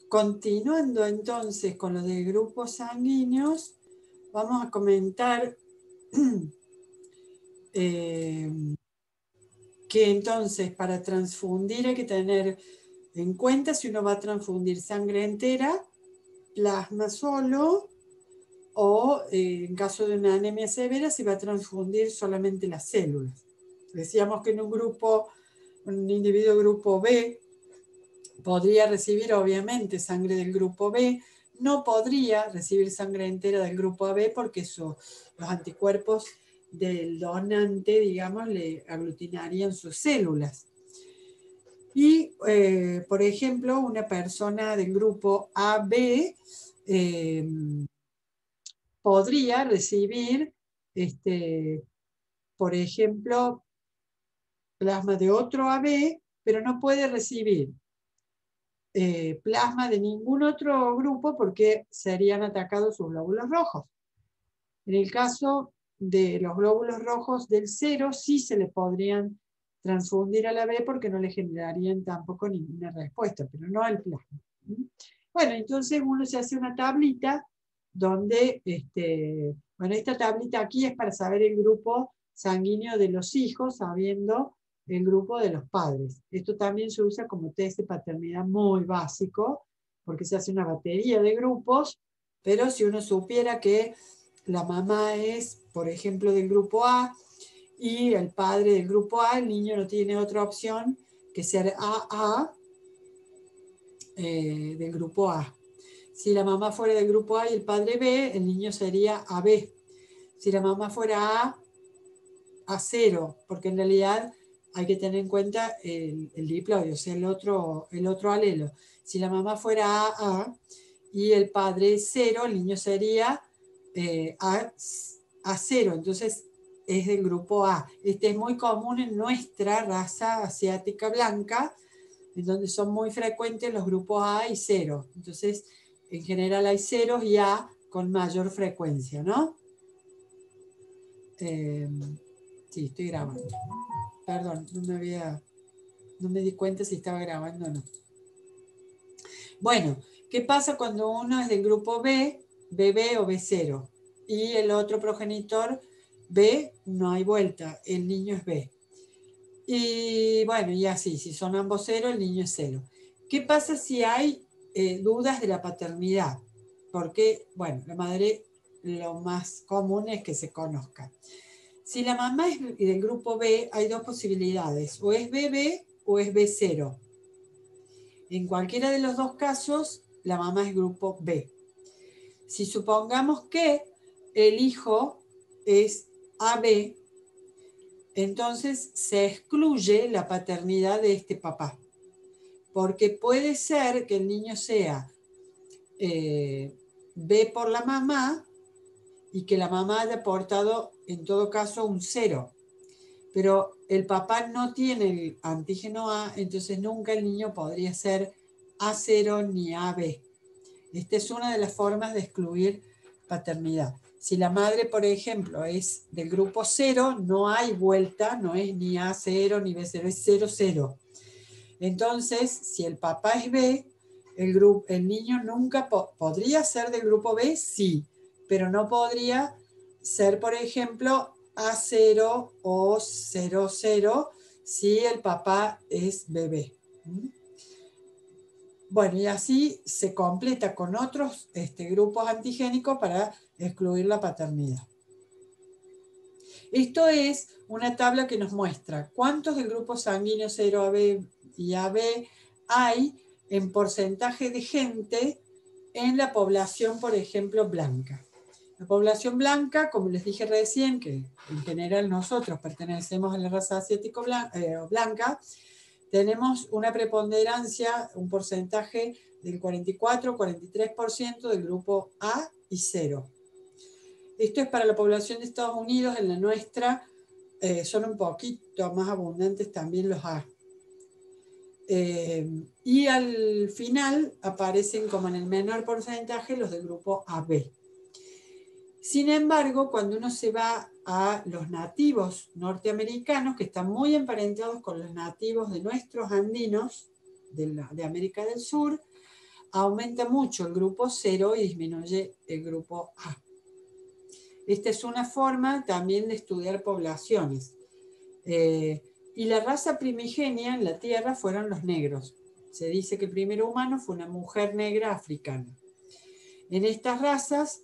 Continuando entonces con lo de grupos sanguíneos, vamos a comentar que entonces para transfundir hay que tener en cuenta si uno va a transfundir sangre entera, plasma solo, o en caso de una anemia severa se va a transfundir solamente las células. Decíamos que en un individuo grupo B podría recibir obviamente sangre del grupo B, no podría recibir sangre entera del grupo AB porque los anticuerpos del donante, digamos, le aglutinarían sus células. Y, por ejemplo, una persona del grupo AB podría recibir, por ejemplo, plasma de otro AB, pero no puede recibir plasma de ningún otro grupo porque serían atacados sus glóbulos rojos. En el caso de los glóbulos rojos del 0, sí se le podrían transfundir a la B porque no le generarían tampoco ninguna respuesta, pero no al plasma. Bueno, entonces uno se hace una tablita donde, bueno, esta tablita aquí es para saber el grupo sanguíneo de los hijos, sabiendo el grupo de los padres. Esto también se usa como test de paternidad muy básico, porque se hace una batería de grupos, pero si uno supiera que la mamá es, por ejemplo, del grupo A y el padre del grupo A, el niño no tiene otra opción que ser AA del grupo A. Si la mamá fuera del grupo A y el padre B, el niño sería AB. Si la mamá fuera A0, porque en realidad hay que tener en cuenta el diploide, o sea, el otro alelo. Si la mamá fuera AA y el padre 0, el niño sería A0, entonces es del grupo A. Este es muy común en nuestra raza asiática blanca, en donde son muy frecuentes los grupos A y 0. Entonces, en general hay ceros y A con mayor frecuencia, ¿no? Sí, estoy grabando. Perdón, no me di cuenta si estaba grabando o no. Bueno, ¿qué pasa cuando uno es del grupo B, BB o B0? Y el otro progenitor B, no hay vuelta, el niño es B. Y bueno, y así, si son ambos 0, el niño es 0. ¿Qué pasa si hay dudas de la paternidad? Porque, bueno, la madre lo más común es que se conozca. Si la mamá es del grupo B, hay dos posibilidades, o es BB o es B0. En cualquiera de los dos casos, la mamá es grupo B. Si supongamos que el hijo es AB, entonces se excluye la paternidad de este papá, porque puede ser que el niño sea B por la mamá y que la mamá haya aportado en todo caso un 0, pero el papá no tiene el antígeno A, entonces nunca el niño podría ser A0 ni AB. Esta es una de las formas de excluir paternidad. Si la madre, por ejemplo, es del grupo 0, no hay vuelta, no es ni A0 ni B0, es 0,0. Entonces, si el papá es B, el niño nunca podría ser del grupo B, sí, pero no podría ser, por ejemplo, A0 o 00 si el papá es bebé. Bueno, y así se completa con otros grupos antigénicos para excluir la paternidad. Esto es una tabla que nos muestra cuántos del grupo sanguíneo 0AB y AB hay en porcentaje de gente en la población, por ejemplo, blanca. La población blanca, como les dije recién, que en general nosotros pertenecemos a la raza asiático blanca, tenemos una preponderancia, un porcentaje del 44-43% del grupo A y 0. Esto es para la población de Estados Unidos, en la nuestra son un poquito más abundantes también los A. Y al final aparecen como en el menor porcentaje los del grupo AB. Sin embargo, cuando uno se va a los nativos norteamericanos, que están muy emparentados con los nativos de nuestros andinos de América del Sur, aumenta mucho el grupo 0 y disminuye el grupo A. Esta es una forma también de estudiar poblaciones. Y la raza primigenia en la Tierra fueron los negros. Se dice que el primer humano fue una mujer negra africana. En estas razas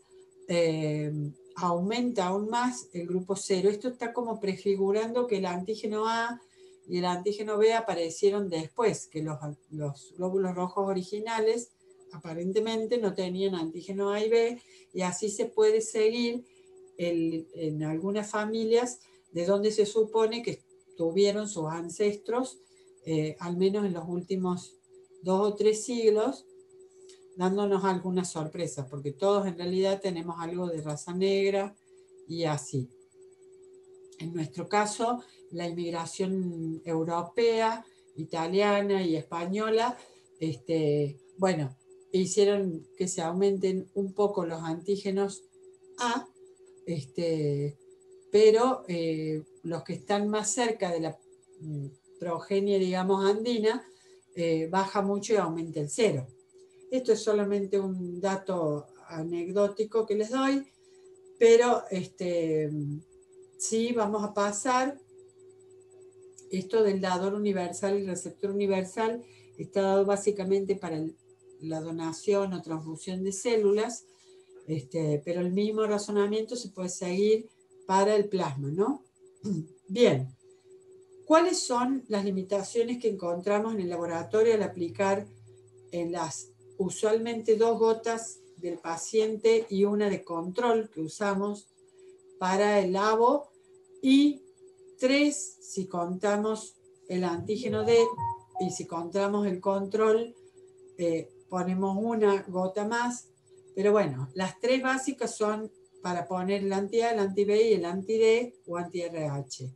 aumenta aún más el grupo 0. Esto está como prefigurando que el antígeno A y el antígeno B aparecieron después, que los glóbulos rojos originales aparentemente no tenían antígeno A y B, y así se puede seguir en algunas familias de donde se supone que tuvieron sus ancestros, al menos en los últimos 2 o 3 siglos, dándonos algunas sorpresas, porque todos en realidad tenemos algo de raza negra y así. En nuestro caso, la inmigración europea, italiana y española, bueno, hicieron que se aumenten un poco los antígenos A, pero los que están más cerca de la progenie, digamos, andina, baja mucho y aumenta el 0. Esto es solamente un dato anecdótico que les doy, pero sí vamos a pasar. Esto del dador universal y receptor universal está dado básicamente para la donación o transfusión de células, pero el mismo razonamiento se puede seguir para el plasma, ¿no? Bien, ¿cuáles son las limitaciones que encontramos en el laboratorio al aplicar en las usualmente 2 gotas del paciente y una de control que usamos para el labo, y 3 si contamos el antígeno D, y si contamos el control ponemos una gota más, pero bueno, las 3 básicas son para poner el anti-A, el anti-B y el anti-D o anti-RH.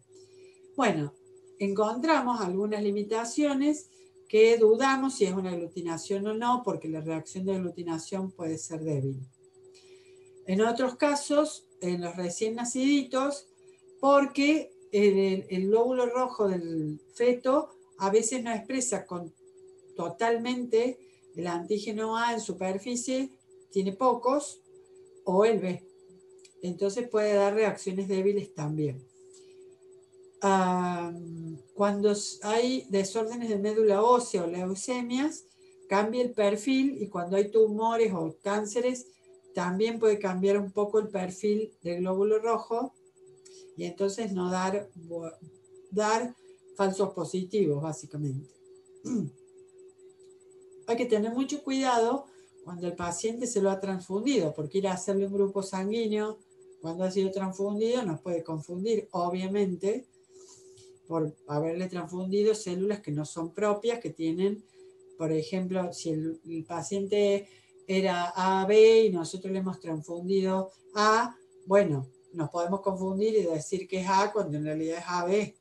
Bueno, encontramos algunas limitaciones que dudamos si es una aglutinación o no, porque la reacción de aglutinación puede ser débil. En otros casos, en los recién naciditos, porque el glóbulo rojo del feto a veces no expresa totalmente el antígeno A en superficie, tiene pocos, o el B. Entonces puede dar reacciones débiles también. Cuando hay desórdenes de médula ósea o leucemias, cambia el perfil, y cuando hay tumores o cánceres, también puede cambiar un poco el perfil del glóbulo rojo, y entonces no dar falsos positivos, básicamente. Hay que tener mucho cuidado cuando el paciente se lo ha transfundido, porque ir a hacerle un grupo sanguíneo cuando ha sido transfundido nos puede confundir, obviamente, por haberle transfundido células que no son propias, que tienen, por ejemplo, si el paciente era AB y nosotros le hemos transfundido A, bueno, nos podemos confundir y decir que es A cuando en realidad es AB.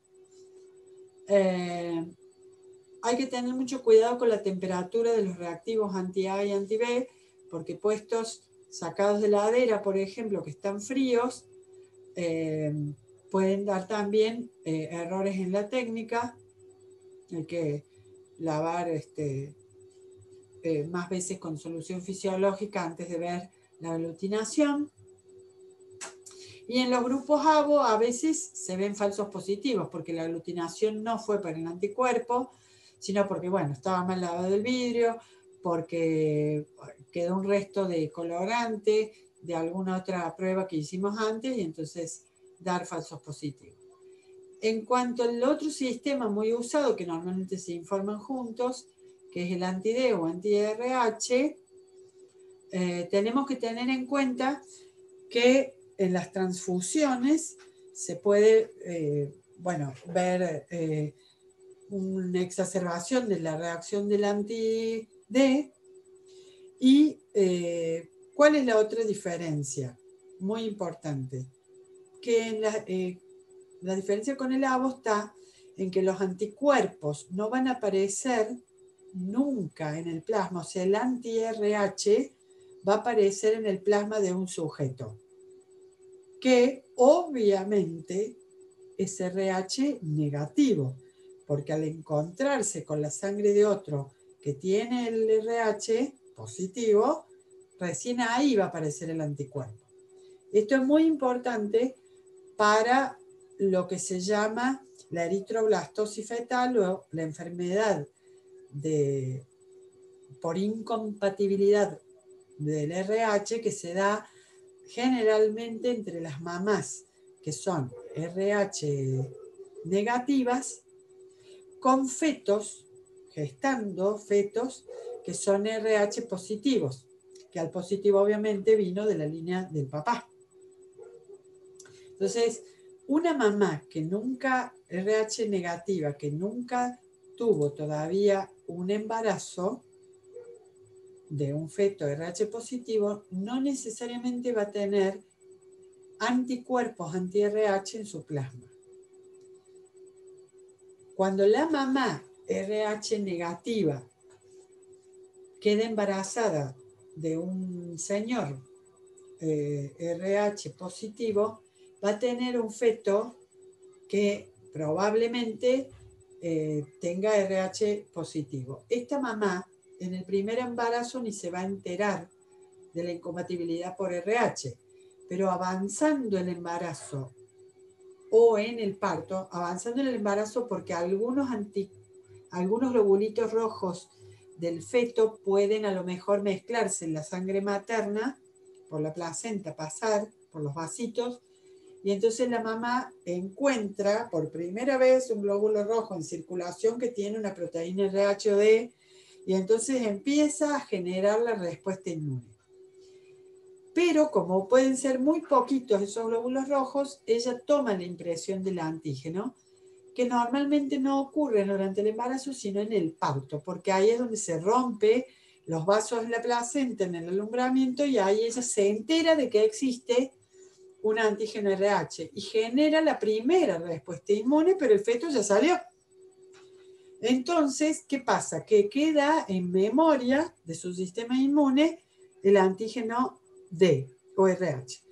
Hay que tener mucho cuidado con la temperatura de los reactivos anti-A y anti-B, porque puestos sacados de la heladera, por ejemplo, que están fríos, pueden dar también errores en la técnica. Hay que lavar más veces con solución fisiológica antes de ver la aglutinación. Y en los grupos ABO a veces se ven falsos positivos, porque la aglutinación no fue para el anticuerpo, sino porque, bueno, estaba mal lavado el vidrio, porque quedó un resto de colorante de alguna otra prueba que hicimos antes, y entonces dar falsos positivos. En cuanto al otro sistema muy usado, que normalmente se informan juntos, que es el anti-D o anti-RH, tenemos que tener en cuenta que en las transfusiones se puede ver una exacerbación de la reacción del anti-D. ¿Y cuál es la otra diferencia? Muy importante. Que la diferencia con el ABO está en que los anticuerpos no van a aparecer nunca en el plasma. O sea, el anti-RH va a aparecer en el plasma de un sujeto, que obviamente es RH negativo, porque al encontrarse con la sangre de otro que tiene el RH positivo, recién ahí va a aparecer el anticuerpo. Esto es muy importante para lo que se llama la eritroblastosis fetal o la enfermedad por incompatibilidad del RH que se da generalmente entre las mamás que son RH negativas con fetos, gestando fetos que son RH positivos, que al positivo obviamente vino de la línea del papá. Entonces, una mamá que nunca, RH negativa, que nunca tuvo todavía un embarazo de un feto RH positivo, no necesariamente va a tener anticuerpos anti-RH en su plasma. Cuando la mamá RH negativa queda embarazada de un señor RH positivo, va a tener un feto que probablemente tenga RH positivo. Esta mamá en el primer embarazo ni se va a enterar de la incompatibilidad por RH, pero avanzando el embarazo o en el parto, avanzando en el embarazo porque algunos globulitos rojos del feto pueden a lo mejor mezclarse en la sangre materna, por la placenta pasar, por los vasitos, y entonces la mamá encuentra por primera vez un glóbulo rojo en circulación que tiene una proteína RHD y entonces empieza a generar la respuesta inmune. Pero como pueden ser muy poquitos esos glóbulos rojos, ella toma la impresión del antígeno, que normalmente no ocurre durante el embarazo, sino en el parto, porque ahí es donde se rompe los vasos de la placenta en el alumbramiento y ahí ella se entera de que existe un antígeno RH y genera la primera respuesta inmune, pero el feto ya salió. Entonces, ¿qué pasa? Que queda en memoria de su sistema inmune el antígeno D o RH.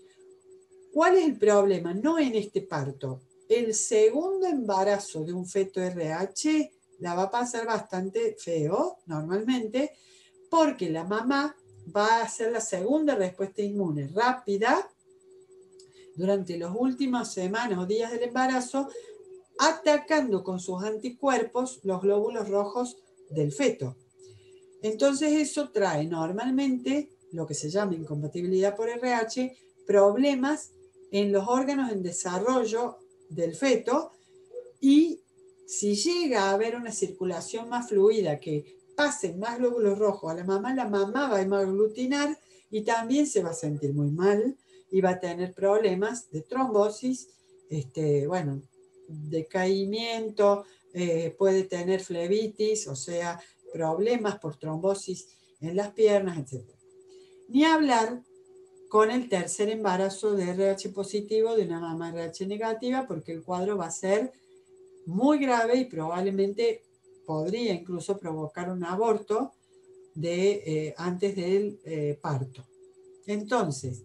¿Cuál es el problema? No en este parto. El segundo embarazo de un feto RH la va a pasar bastante feo, normalmente, porque la mamá va a hacer la segunda respuesta inmune rápida durante las últimas semanas o días del embarazo, atacando con sus anticuerpos los glóbulos rojos del feto. Entonces eso trae normalmente lo que se llama incompatibilidad por RH, problemas en los órganos en desarrollo del feto y si llega a haber una circulación más fluida, que pasen más glóbulos rojos a la mamá va a hemaglutinar y también se va a sentir muy mal y va a tener problemas de trombosis, decaimiento, puede tener flebitis, o sea, problemas por trombosis en las piernas, etc. Ni hablar con el tercer embarazo de RH positivo de una mamá RH negativa, porque el cuadro va a ser muy grave y probablemente podría incluso provocar un aborto antes del parto. Entonces,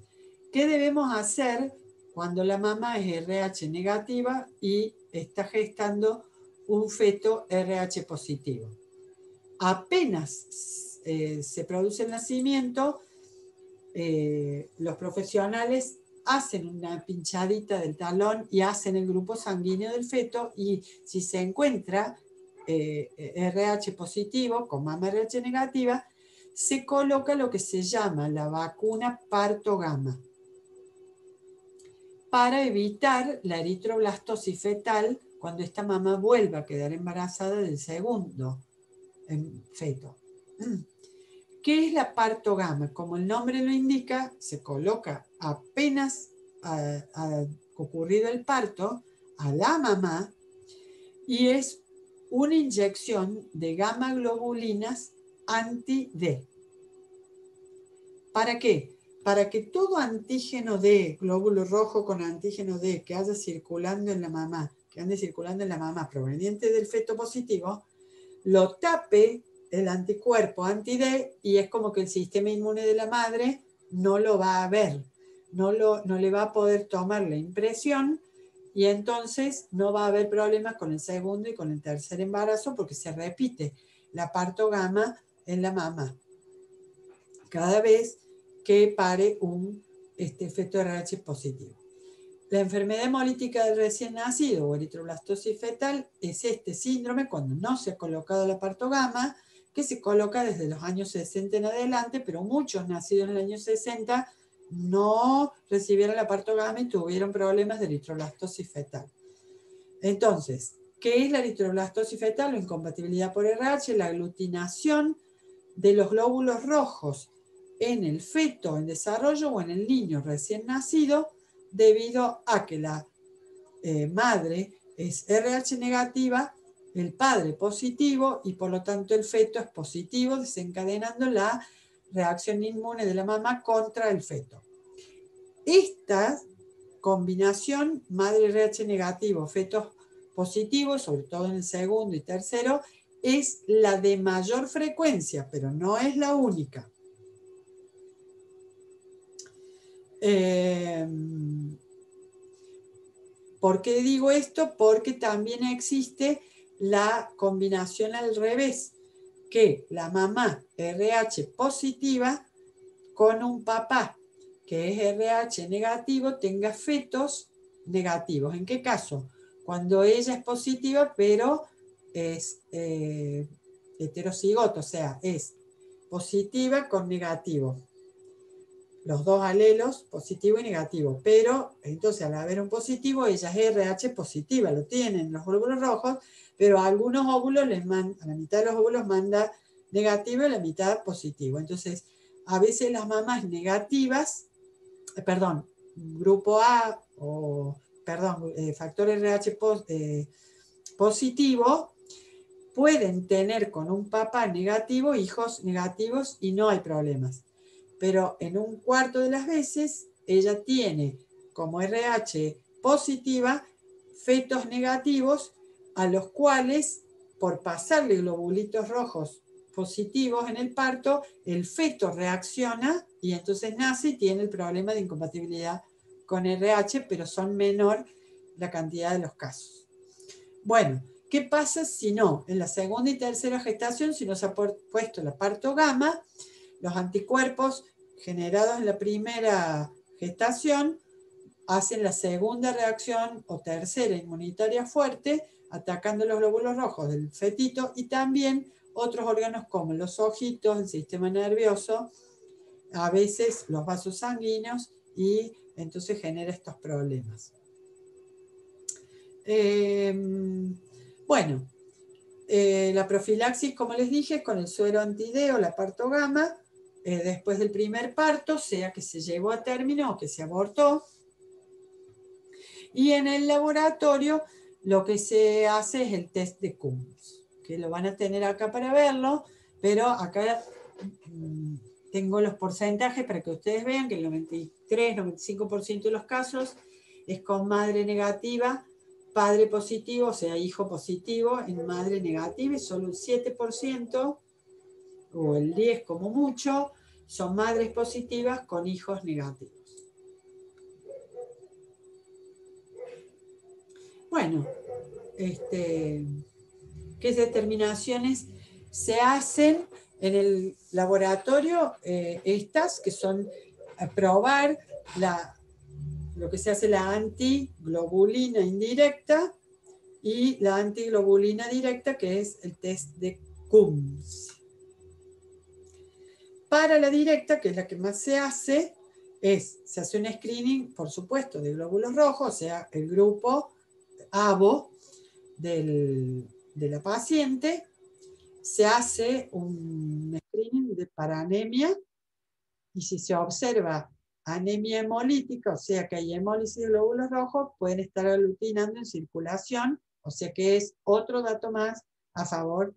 ¿qué debemos hacer cuando la mamá es RH negativa y está gestando un feto RH positivo? Apenas se produce el nacimiento, los profesionales hacen una pinchadita del talón y hacen el grupo sanguíneo del feto y si se encuentra RH positivo con mamá RH negativa, se coloca lo que se llama la vacuna parto gamma para evitar la eritroblastosis fetal cuando esta mamá vuelva a quedar embarazada del segundo feto. ¿Qué es la parto gamma? Como el nombre lo indica, se coloca apenas ha ocurrido el parto a la mamá y es una inyección de gamma globulinas anti-D. ¿Para qué? Para que todo antígeno D, glóbulo rojo con antígeno D que ande circulando en la mamá, proveniente del feto positivo, lo tape el anticuerpo anti-D y es como que el sistema inmune de la madre no lo va a ver, no le va a poder tomar la impresión y entonces no va a haber problemas con el segundo y con el tercer embarazo porque se repite la parto gamma en la mamá. cada vez que pare un feto RH positivo. La enfermedad hemolítica del recién nacido o eritroblastosis fetal es este síndrome cuando no se ha colocado la partogama, que se coloca desde los años 60 en adelante, pero muchos nacidos en el año 60 no recibieron la partogama y tuvieron problemas de eritroblastosis fetal. Entonces, ¿qué es la eritroblastosis fetal o incompatibilidad por RH? La aglutinación de los glóbulos rojos en el feto en desarrollo o en el niño recién nacido debido a que la madre es RH negativa, el padre positivo y por lo tanto el feto es positivo, desencadenando la reacción inmune de la mamá contra el feto. Esta combinación madre RH negativo, fetos positivos, sobre todo en el segundo y tercero, es la de mayor frecuencia, pero no es la única. ¿Por qué digo esto? Porque también existe la combinación al revés, que la mamá RH positiva con un papá que es RH negativo tenga fetos negativos. ¿En qué caso? Cuando ella es positiva, pero es heterocigoto, o sea, es positiva con negativo. Los dos alelos, positivo y negativo. Pero, entonces, al haber un positivo, ella es RH positiva, lo tienen los glóbulos rojos, pero a algunos óvulos les manda, a la mitad de los óvulos manda negativo y a la mitad positivo. Entonces, a veces las mamás negativas, grupo A o, factor RH positivo, pueden tener con un papá negativo hijos negativos y no hay problemas. Pero en un cuarto de las veces ella tiene como RH positiva fetos negativos a los cuales por pasarle globulitos rojos positivos en el parto, el feto reacciona y entonces nace y tiene el problema de incompatibilidad con RH, pero son menor la cantidad de los casos. Bueno, ¿qué pasa si no? En la segunda y tercera gestación, si no se ha puesto la partogama, los anticuerpos generados en la primera gestación hacen la segunda reacción o tercera inmunitaria fuerte, atacando los glóbulos rojos del fetito y también otros órganos como los ojitos, el sistema nervioso, a veces los vasos sanguíneos y entonces genera estos problemas. Bueno, la profilaxis, como les dije, con el suero anti-D o la partogama, después del primer parto, sea que se llevó a término o que se abortó. Y en el laboratorio lo que se hace es el test de Coombs, que lo van a tener acá para verlo, pero acá tengo los porcentajes para que ustedes vean que el 93-95% de los casos es con madre negativa, padre positivo, o sea, hijo positivo en madre negativa, y solo el 7% o el 10% como mucho son madres positivas con hijos negativos. Bueno, ¿qué determinaciones se hacen en el laboratorio? Estas que son probar lo que se hace la antiglobulina indirecta y la antiglobulina directa, que es el test de Coombs. Para la directa, que es la que más se hace un screening, por supuesto, de glóbulos rojos, o sea, el grupo ABO de la paciente, se hace un screening para anemia y si se observa anemia hemolítica, o sea que hay hemólisis de glóbulos rojos, pueden estar aglutinando en circulación, o sea que es otro dato más a favor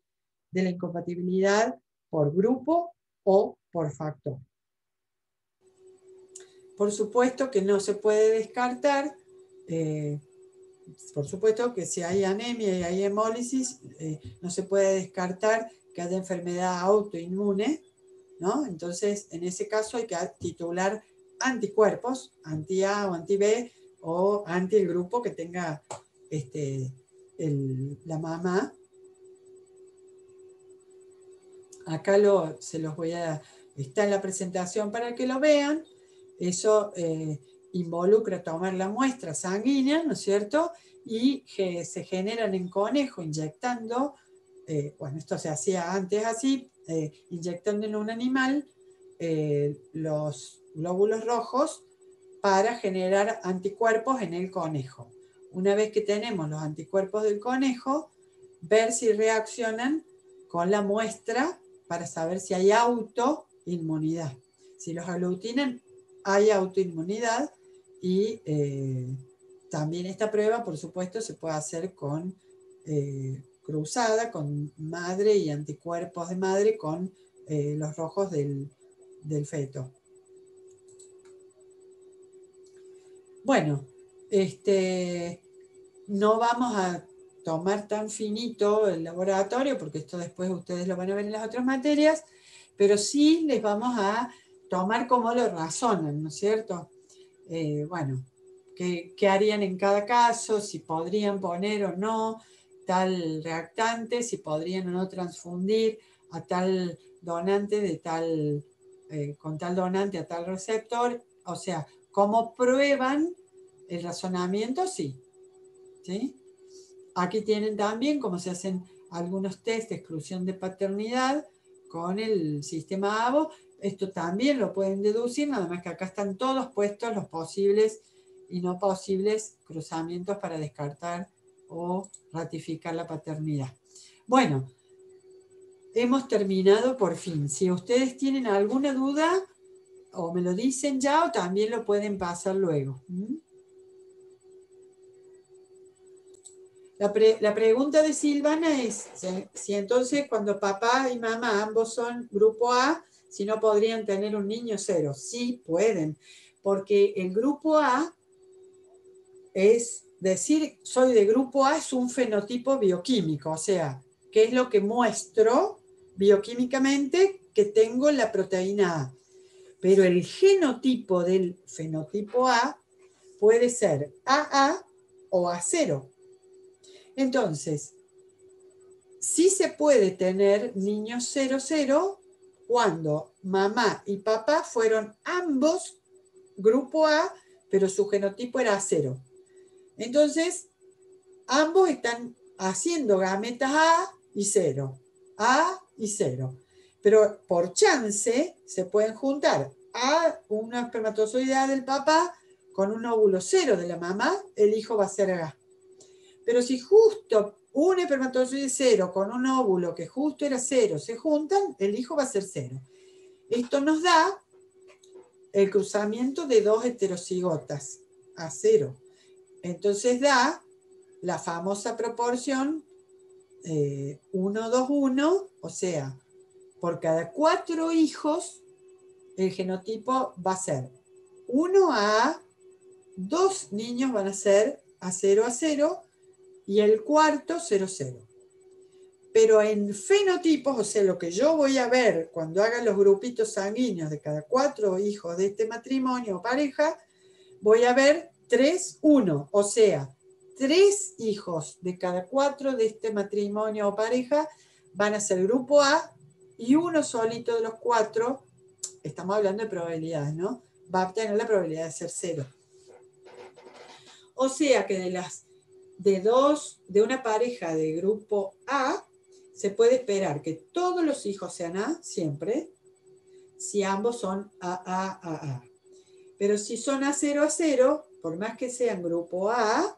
de la incompatibilidad por grupo o por factor. Por supuesto que no se puede descartar, por supuesto que si hay anemia y hay hemólisis, no se puede descartar que haya enfermedad autoinmune, ¿no? Entonces, en ese caso hay que titular anticuerpos, anti-A o anti-B, o anti el grupo que tenga la mamá. Acá se los voy a está en la presentación para que lo vean. Eso involucra tomar la muestra sanguínea, ¿no es cierto? Y que se generan en conejo inyectando, bueno, esto se hacía antes así, inyectando en un animal los glóbulos rojos para generar anticuerpos en el conejo. Una vez que tenemos los anticuerpos del conejo, ver si reaccionan con la muestra para saber si hay autoinmunidad. Si los aglutinan, hay autoinmunidad y también esta prueba, por supuesto, se puede hacer con cruzada, con madre y anticuerpos de madre con los rojos del feto. Bueno, no vamos a tomar tan finito el laboratorio, porque esto después ustedes lo van a ver en las otras materias, pero sí les vamos a tomar cómo lo razonan, ¿no es cierto? Bueno, ¿qué harían en cada caso? Si podrían poner o no tal reactante, si podrían o no transfundir a tal donante de tal, con tal donante a tal receptor. O sea, ¿cómo prueban el razonamiento? Sí. ¿Sí? Aquí tienen también cómo se hacen algunos test de exclusión de paternidad con el sistema ABO. Esto también lo pueden deducir, nada más que acá están todos puestos los posibles y no posibles cruzamientos para descartar o ratificar la paternidad. Bueno, hemos terminado por fin. Si ustedes tienen alguna duda, o me lo dicen ya, o también lo pueden pasar luego. La pregunta de Silvana es si entonces cuando papá y mamá ambos son grupo A, si no podrían tener un niño 0. Sí pueden, porque el grupo A es decir, soy de grupo A, es un fenotipo bioquímico, o sea, ¿qué es lo que muestro bioquímicamente? Que tengo la proteína A. Pero el genotipo del fenotipo A puede ser AA o A0. Entonces, sí se puede tener niños 00 cuando mamá y papá fueron ambos grupo A, pero su genotipo era A0. Entonces, ambos están haciendo gametas A y 0. A y 0. Pero por chance se pueden juntar a una espermatozoide del papá con un óvulo 0 de la mamá, el hijo va a ser A. Pero si justo un espermatozoide 0 con un óvulo que justo era 0 se juntan, el hijo va a ser 0. Esto nos da el cruzamiento de dos heterocigotas a 0. Entonces da la famosa proporción 1-2-1, o sea, por cada 4 hijos, el genotipo va a ser 1A, 2 niños van a ser A0 y el cuarto 0-0. Pero en fenotipos, o sea, lo que yo voy a ver cuando haga los grupitos sanguíneos de cada 4 hijos de este matrimonio o pareja, voy a ver 3-1, o sea, 3 hijos de cada 4 de este matrimonio o pareja van a ser grupo A y uno solito de los 4, estamos hablando de probabilidades, ¿no? Va a obtener la probabilidad de ser 0. O sea que de una pareja de grupo A, se puede esperar que todos los hijos sean A siempre, si ambos son AA. Pero si son A0, por más que sean grupo A,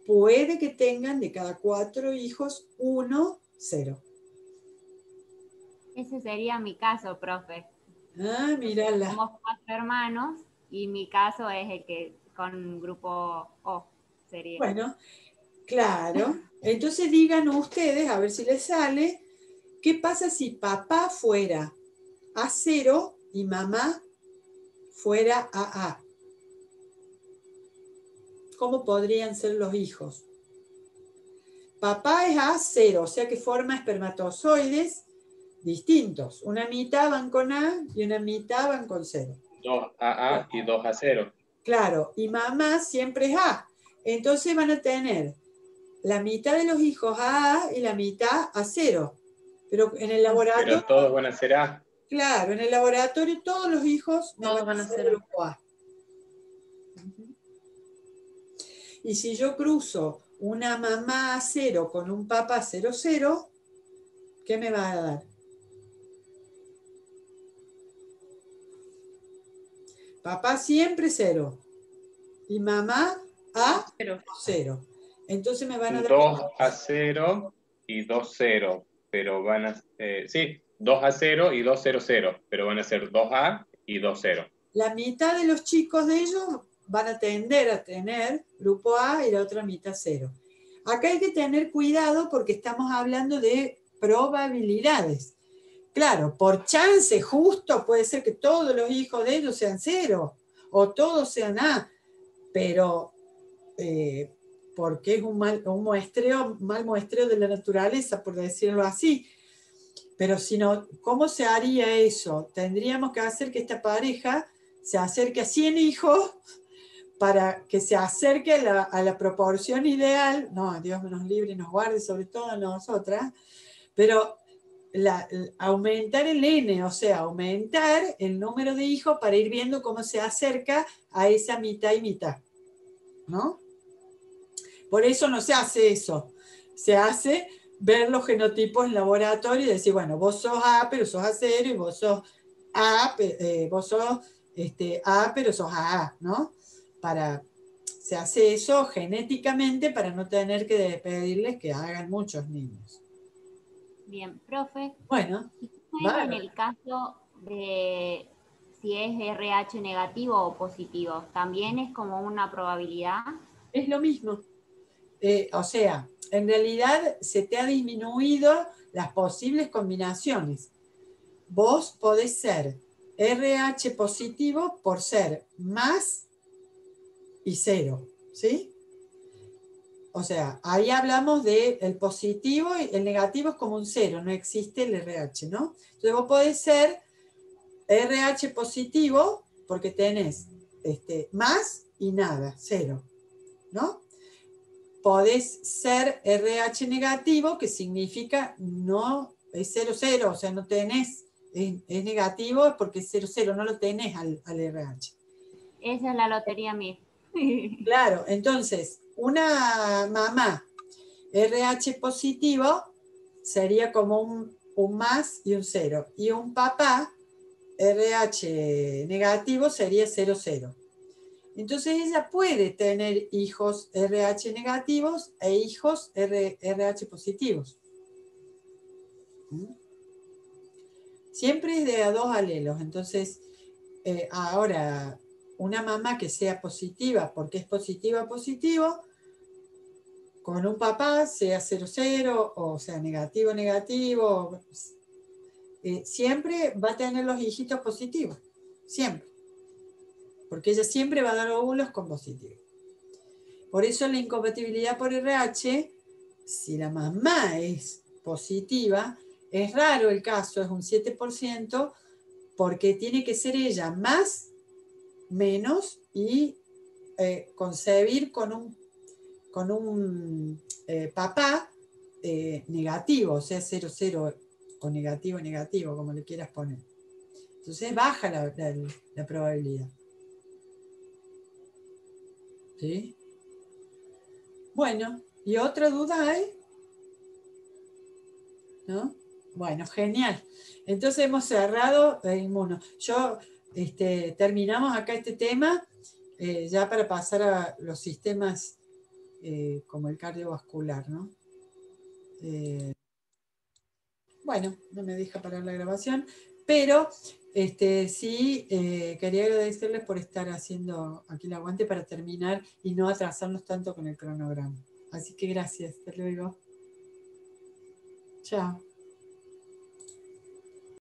puede que tengan de cada 4 hijos 1, 0. Ese sería mi caso, profe. Ah, mírala. Somos 4 hermanos y mi caso es el que con grupo O sería. Bueno, claro. Entonces digan ustedes, a ver si les sale, ¿qué pasa si papá fuera A0 y mamá fuera AA? ¿Cómo podrían ser los hijos? Papá es A0, o sea que forma espermatozoides distintos. Una mitad van con A y una mitad van con 0. 2AA y 2A0. Claro, y mamá siempre es A. Entonces van a tener la mitad de los hijos AA y la mitad A0. Pero en el laboratorio... Pero todos van a ser A. Claro, en el laboratorio todos los hijos me Todos van a van a ser ser. grupo A. Y si yo cruzo una mamá 0 con un papá 00, ¿qué me va a dar? Papá siempre 0. Y mamá A, Pero 0. Entonces me van a dar... 2-0 y 2-0, pero van a... sí, 2-0 y 2-0-0, pero van a ser 2A y 2-0. La mitad de los chicos de ellos van a tender a tener grupo A y la otra mitad 0. Acá hay que tener cuidado porque estamos hablando de probabilidades. Claro, por chance justo puede ser que todos los hijos de ellos sean 0 o todos sean A, pero porque es un mal muestreo de la naturaleza, por decirlo así. Pero si no, ¿cómo se haría eso? Tendríamos que hacer que esta pareja se acerque a 100 hijos para que se acerque a la proporción ideal. No, Dios nos libre y nos guarde, sobre todo a nosotras, pero aumentar el N, o sea, aumentar el número de hijos para ir viendo cómo se acerca a esa mitad y mitad, ¿no? Por eso no se hace eso, se hace ver los genotipos en laboratorio y decir, bueno, vos sos A, pero sos A0, y vos sos A, A, pero sos AA, ¿no? Se hace eso genéticamente para no tener que pedirles que hagan muchos niños. Bien, profe. Bueno, ¿Y cómo es en el caso de si es RH negativo o positivo? ¿También es como una probabilidad? es lo mismo. O sea, en realidad se te ha disminuido las posibles combinaciones. Vos podés ser RH positivo por ser más y 0, ¿sí? O sea, ahí hablamos del positivo y el negativo es como un 0, no existe el RH, ¿no? Entonces vos podés ser RH positivo porque tenés más y nada, 0, ¿no? Podés ser RH negativo, que significa no, es 0, o sea, no tenés, es negativo porque es 0, no lo tenés al RH. Esa es la lotería mía. Claro, entonces, una mamá RH positivo sería como un más y un 0. Y un papá RH negativo sería 0. Entonces ella puede tener hijos RH negativos e hijos RH positivos. Siempre es de a 2 alelos. Entonces, ahora, una mamá que sea positiva, porque es positiva positivo, con un papá, sea 0, o sea negativo, siempre va a tener los hijitos positivos. Siempre. Porque ella siempre va a dar óvulos con positivo. Por eso la incompatibilidad por RH, si la mamá es positiva, es raro el caso, es un 7%, porque tiene que ser ella más, menos y concebir con un papá negativo, o sea, 0 o negativo, como le quieras poner. Entonces baja la probabilidad. ¿Sí? Bueno, ¿y otra duda hay? ¿No? Bueno, genial. Entonces hemos cerrado el inmuno. Terminamos acá este tema, ya para pasar a los sistemas como el cardiovascular, ¿no? Bueno, no me deja parar la grabación, pero sí quería agradecerles por estar haciendo aquí el aguante para terminar y no atrasarnos tanto con el cronograma. Así que gracias, hasta luego. Chao.